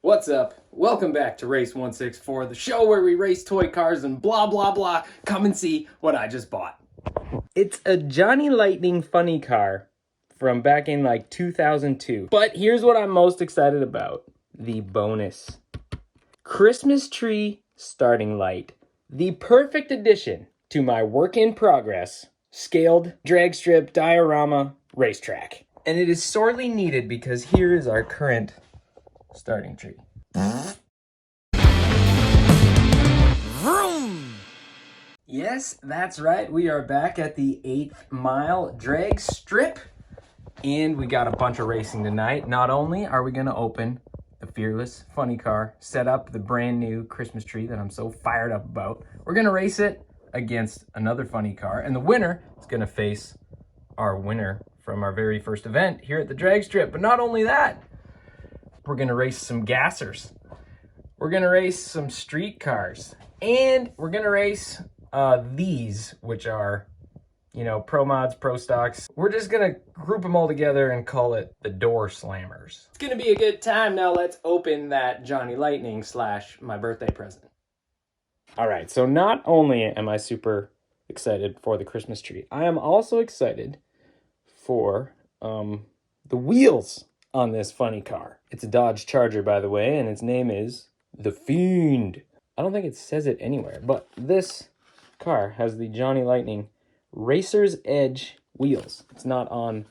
What's up? Welcome back to Race 164, the show where we race toy cars and blah blah blah. Come and see what I just bought. It's a Johnny Lightning funny car from back in like 2002. But here's what I'm most excited about. The bonus. Christmas tree starting light. The perfect addition to my work in progress, scaled drag strip diorama racetrack. And it is sorely needed because here is our current starting tree. Vroom! Yes, that's right. We are back at the 8th Mile drag strip. And we got a bunch of racing tonight. Not only are we going to open the Fearless Funny Car, set up the brand new Christmas tree that I'm so fired up about, we're going to race it against another funny car. And the winner is going to face our winner from our very first event here at the drag strip. But not only that, we're going to race some gassers. We're going to race some street cars. And we're going to race these, which are, you know, pro mods, pro stocks. We're just going to group them all together and call it the Door Slammers. It's going to be a good time. Now let's open that Johnny Lightning / my birthday present. All right, so not only am I super excited for the Christmas tree, I am also excited for the wheels on this funny car. It's a Dodge Charger, by the way, and its name is The Fiend. I don't think it says it anywhere, but this car has the Johnny Lightning Racer's Edge wheels. It's not on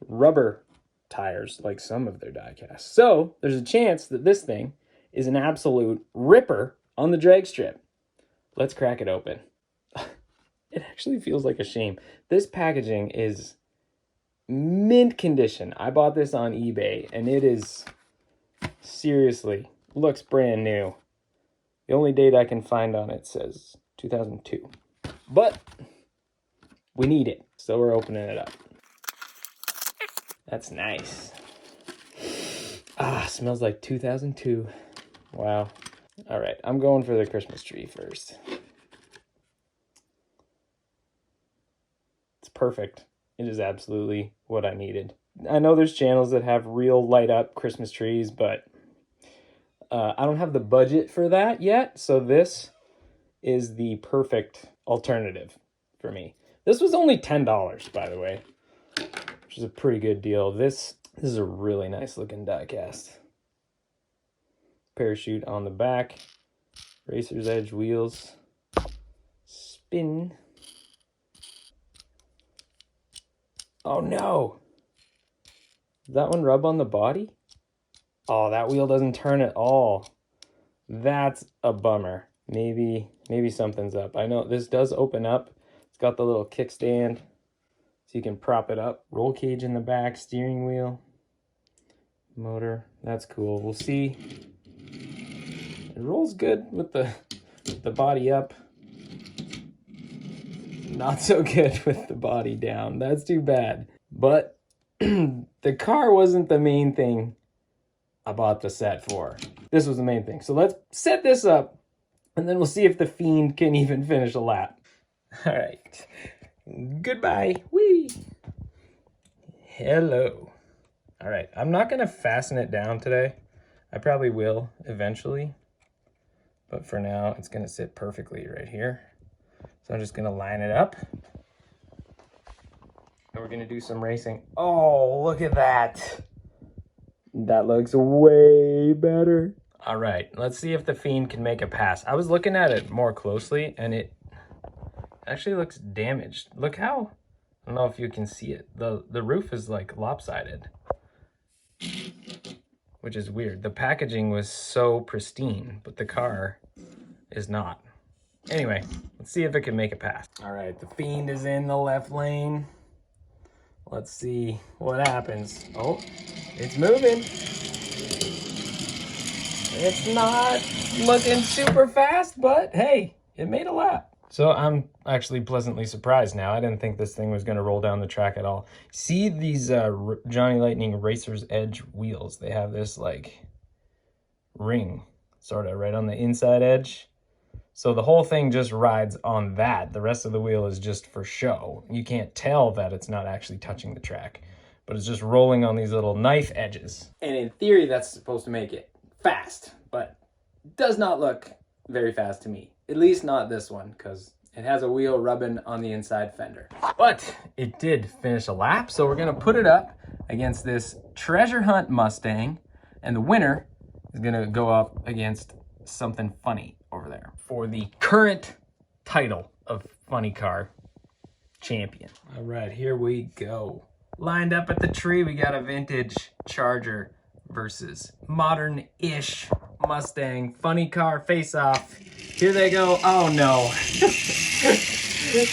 rubber tires like some of their diecasts. So there's a chance that this thing is an absolute ripper on the drag strip. Let's crack it open. It actually feels like a shame. This packaging is mint condition. I bought this on eBay and it is seriously looks brand new. The only date I can find on it says 2002, but we need it, so we're opening it up. That's nice. Smells like 2002. Wow. All right, I'm going for the Christmas tree first. It's perfect. It is absolutely what I needed. I know there's channels that have real light up Christmas trees, but I don't have the budget for that yet. So this is the perfect alternative for me. This was only $10, by the way, which is a pretty good deal. This is a really nice looking diecast. Parachute on the back, Racer's Edge wheels, spin. Oh no! Does that one rub on the body? Oh, that wheel doesn't turn at all. That's a bummer. Maybe something's up. I know this does open up. It's got the little kickstand, so you can prop it up. Roll cage in the back, steering wheel, motor. That's cool. We'll see. It rolls good with the body up. Not so good with the body down. That's too bad. But the car wasn't the main thing I bought the set for. This was the main thing. So let's set this up, and then we'll see if the Fiend can even finish a lap. All right. Goodbye. Whee! Hello. All right. I'm not going to fasten it down today. I probably will eventually. But for now, it's going to sit perfectly right here. So I'm just going to line it up. And we're going to do some racing. Oh, look at that. That looks way better. All right, let's see if the Fiend can make a pass. I was looking at it more closely, and it actually looks damaged. Look how, I don't know if you can see it. The roof is like lopsided, which is weird. The packaging was so pristine, but the car is not. Anyway, let's see if it can make a pass. All right, the Fiend is in the left lane. Let's see what happens. Oh, it's moving. It's not looking super fast, but hey, it made a lap. So I'm actually pleasantly surprised now. I didn't think this thing was going to roll down the track at all. See these Johnny Lightning Racer's Edge wheels? They have this like ring sort of right on the inside edge. So the whole thing just rides on that. The rest of the wheel is just for show. You can't tell that it's not actually touching the track, but it's just rolling on these little knife edges. And in theory, that's supposed to make it fast, but does not look very fast to me. At least not this one, because it has a wheel rubbing on the inside fender. But it did finish a lap, so we're gonna put it up against this Treasure Hunt Mustang, and the winner is gonna go up against something funny over there for the current title of Funny Car Champion. All right, here we go. Lined up at the tree, we got a vintage Charger versus modern-ish Mustang. Funny car face-off. Here they go. Oh no.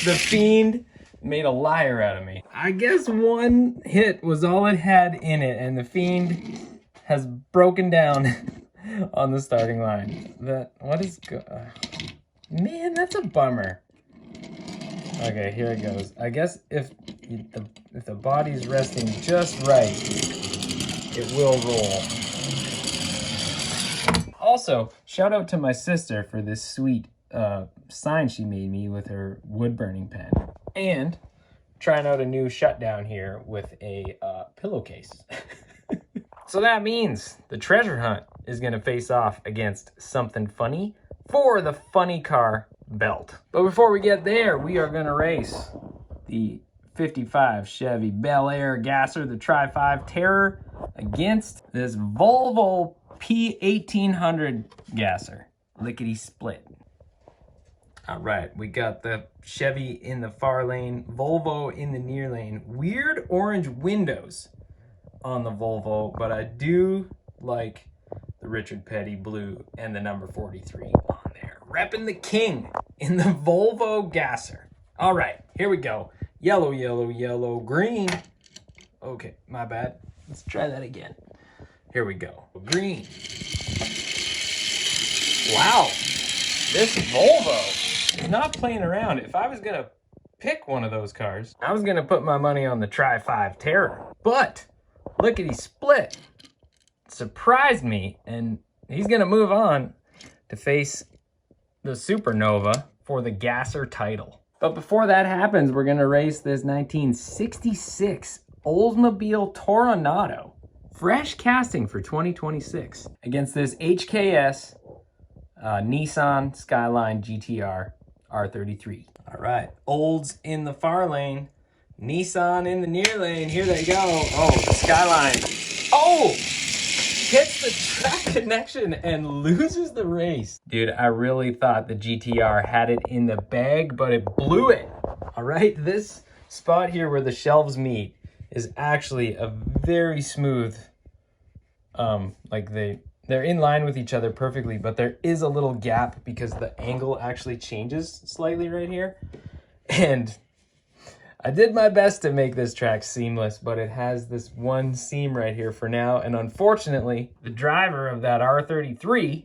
The Fiend made a liar out of me. I guess one hit was all it had in it, and the Fiend has broken down on the starting line. Man, that's a bummer. Okay, here it goes. I guess if the body's resting just right, it will roll. Also, shout out to my sister for this sweet sign she made me with her wood burning pen. And trying out a new shutdown here with a pillowcase. So that means the treasure hunt is gonna face off against something funny for the Funny Car belt. But before we get there, we are gonna race the 55 Chevy Bel Air Gasser, the Tri-5 Terror, against this Volvo P1800 Gasser, lickety split. All right, we got the Chevy in the far lane, Volvo in the near lane. Weird orange windows on the Volvo, but I do like the Richard Petty blue and the number 43 on there. Repping the king in the Volvo Gasser. All right, here we go. Yellow, yellow, yellow, green. Okay, my bad. Let's try that again. Here we go. Green. Wow, this Volvo is not playing around. If I was gonna pick one of those cars, I was gonna put my money on the Tri-5 Terror. But lickety split surprised me, and he's gonna move on to face the Supernova for the Gasser title. But before that happens, we're gonna race this 1966 Oldsmobile Toronado, fresh casting for 2026, against this HKS Nissan Skyline GTR R33. All right, Olds in the far lane, Nissan in the near lane. Here they go. Oh, the Skyline. Oh! Hits the track connection and loses the race. Dude, I really thought the GTR had it in the bag, but it blew it. All right, this spot here where the shelves meet is actually a very smooth, like they're in line with each other perfectly, but there is a little gap because the angle actually changes slightly right here. And I did my best to make this track seamless, but it has this one seam right here for now. And unfortunately, the driver of that R33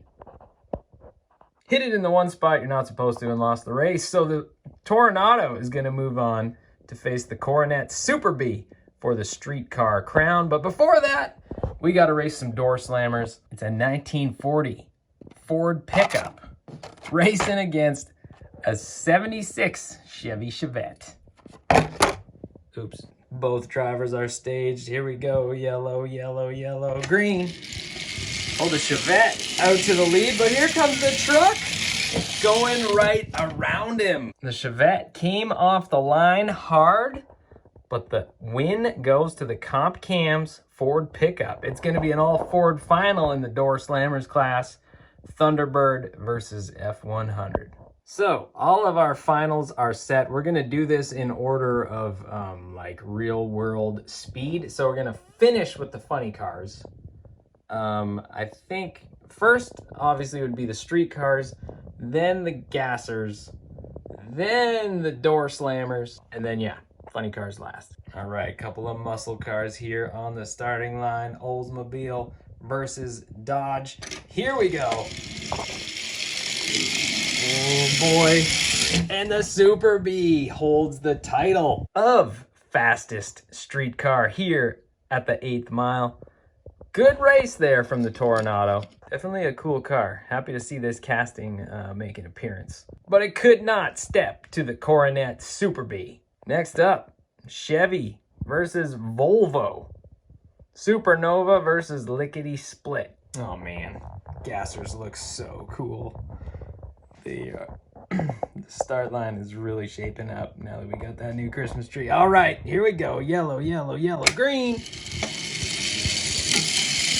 hit it in the one spot you're not supposed to and lost the race. So the Toronado is going to move on to face the Coronet Super B for the street car crown. But before that, we got to race some door slammers. It's a 1940 Ford pickup racing against a 76 Chevy Chevette. Oops. Both drivers are staged. Here we go. Yellow, yellow, yellow, green. Oh, the Chevette out to the lead, but here comes the truck going right around him. The Chevette came off the line hard, but the win goes to the Comp Cams Ford pickup. It's going to be an all Ford final in the door slammers class. Thunderbird versus F100. So all of our finals are set. We're gonna do this in order of like real world speed. So we're gonna finish with the funny cars. I think first obviously would be the street cars, then the gassers, then the door slammers, and then yeah, funny cars last. All right, couple of muscle cars here on the starting line. Oldsmobile versus Dodge. Here we go. Oh boy. And the Super B holds the title of fastest street car here at the 8th mile. Good race there from the Toronado. Definitely a cool car. Happy to see this casting make an appearance. But it could not step to the Coronet Super B. Next up, Chevy versus Volvo. Supernova versus Lickety Split. Oh man, gassers look so cool. The start line is really shaping up now that we got that new Christmas tree. All right, here we go. Yellow, yellow, yellow, green.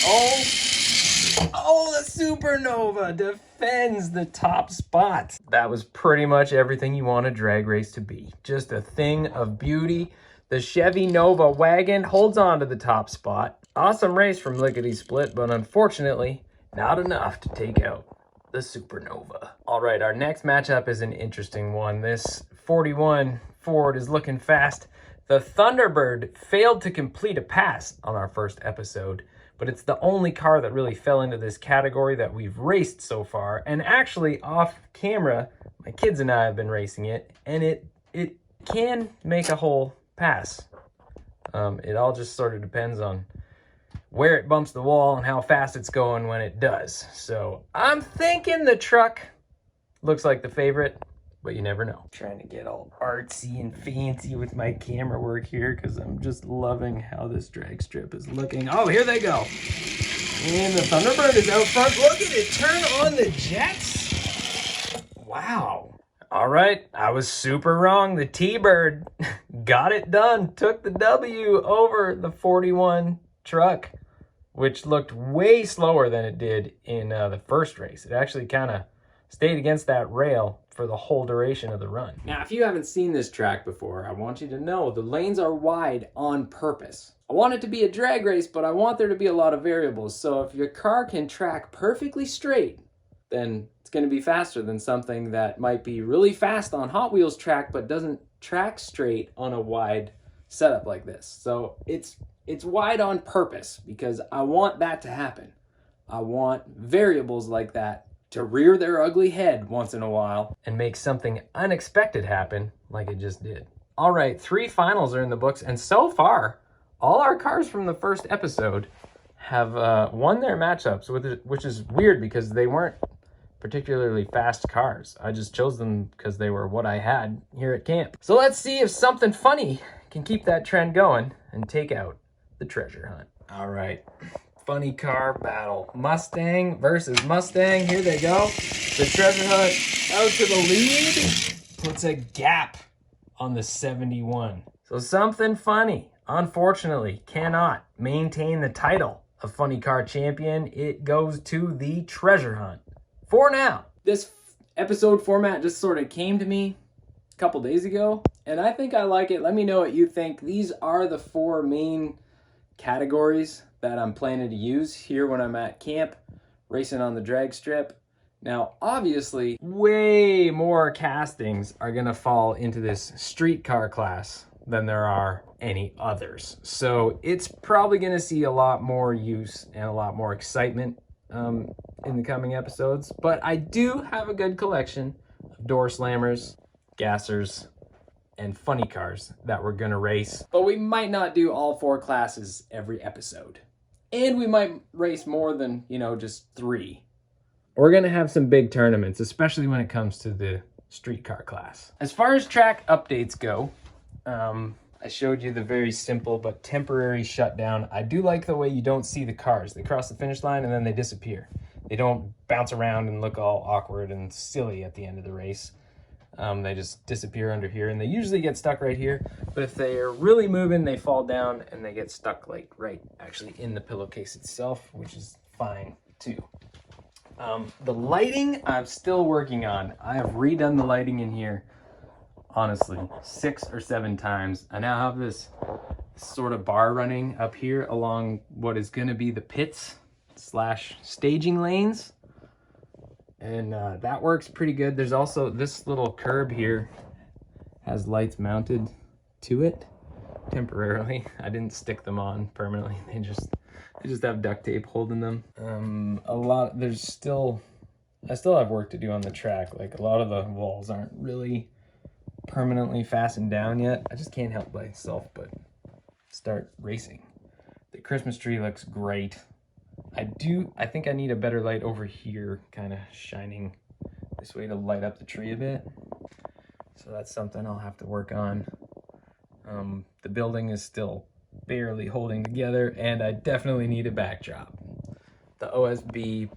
Oh, the Supernova defends the top spot. That was pretty much everything you want a drag race to be. Just a thing of beauty. The Chevy Nova wagon holds on to the top spot. Awesome race from Lickety Split, but unfortunately, not enough to take out the Supernova. All right, our next matchup is an interesting one. This 41 Ford is looking fast. The Thunderbird failed to complete a pass on our first episode, but it's the only car that really fell into this category that we've raced so far. And actually, off camera, my kids and I have been racing it, and it can make a whole pass. It all just sort of depends on where it bumps the wall and how fast it's going when it does. So I'm thinking the truck looks like the favorite, but you never know. Trying to get all artsy and fancy with my camera work here because I'm just loving how this drag strip is looking. Oh, here they go. And the Thunderbird is out front. Look at it turn on the jets. Wow. All right, I was super wrong. The T-Bird got it done. Took the W over the 41 truck, which looked way slower than it did in the first race. It actually kind of stayed against that rail for the whole duration of the run. Now, if you haven't seen this track before, I want you to know the lanes are wide on purpose. I want it to be a drag race, but I want there to be a lot of variables. So if your car can track perfectly straight, then it's going to be faster than something that might be really fast on Hot Wheels track, but doesn't track straight on a wide setup like this. So it's wide on purpose because I want that to happen. I want variables like that to rear their ugly head once in a while and make something unexpected happen like it just did. All right, 3 finals are in the books, and so far, all our cars from the first episode have won their matchups, which is weird because they weren't particularly fast cars. I just chose them because they were what I had here at camp. So let's see if something funny can keep that trend going and take out the treasure hunt. All right, funny car battle. Mustang versus Mustang. Here they go. The treasure hunt out to the lead. Puts a gap on the 71. So something funny, unfortunately, cannot maintain the title of funny car champion. It goes to the treasure hunt for now. This episode format just sort of came to me a couple days ago, and I think I like it. Let me know what you think. These are the 4 main categories that I'm planning to use here when I'm at camp racing on the drag strip. Now, obviously, way more castings are gonna fall into this street car class than there are any others. So it's probably gonna see a lot more use and a lot more excitement in the coming episodes. But I do have a good collection of door slammers, gassers, and funny cars that we're gonna race. But we might not do all 4 classes every episode. And we might race more than, just 3. We're gonna have some big tournaments, especially when it comes to the street car class. As far as track updates go, I showed you the very simple but temporary shutdown. I do like the way you don't see the cars. They cross the finish line and then they disappear. They don't bounce around and look all awkward and silly at the end of the race. They just disappear under here, and they usually get stuck right here. But if they're really moving, they fall down and they get stuck like right actually in the pillowcase itself, which is fine too. The lighting I'm still working on. I have redone the lighting in here, honestly, 6 or 7 times. I now have this sort of bar running up here along what is going to be the pits / staging lanes. And that works pretty good. There's also this little curb here has lights mounted to it temporarily. I didn't stick them on permanently. They just have duct tape holding them. I still have work to do on the track. Like, a lot of the walls aren't really permanently fastened down yet. I just can't help myself but start racing. The Christmas tree looks great. I think I need a better light over here, kind of shining this way to light up the tree a bit. So that's something I'll have to work on. The building is still barely holding together, and I definitely need a backdrop. the OSB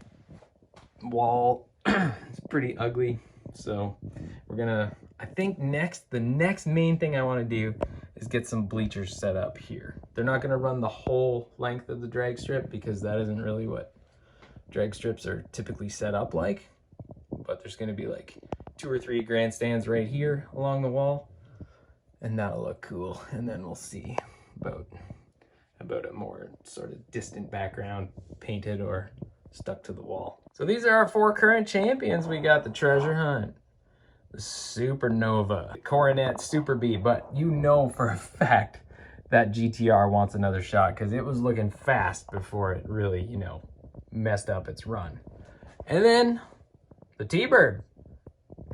wall is pretty ugly. So we're gonna, I think the next main thing I want to do is get some bleachers set up here. They're not gonna run the whole length of the drag strip because that isn't really what drag strips are typically set up like. But there's gonna be like 2 or 3 grandstands right here along the wall, and that'll look cool. And then we'll see about a more sort of distant background painted or stuck to the wall. So these are our 4 current champions. We got the Treasure Hunt, the Supernova, the Coronet Super B, but you know for a fact that GTR wants another shot because it was looking fast before it really, you know, messed up its run. And then the T-Bird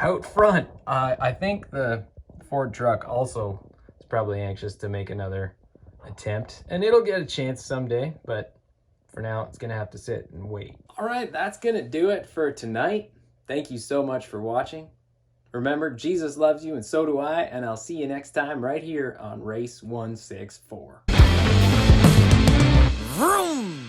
out front. I think the Ford truck also is probably anxious to make another attempt, and it'll get a chance someday, but for now it's gonna have to sit and wait. All right, that's gonna do it for tonight. Thank you so much for watching. Remember, Jesus loves you and so do I, and I'll see you next time right here on Race 164. Vroom!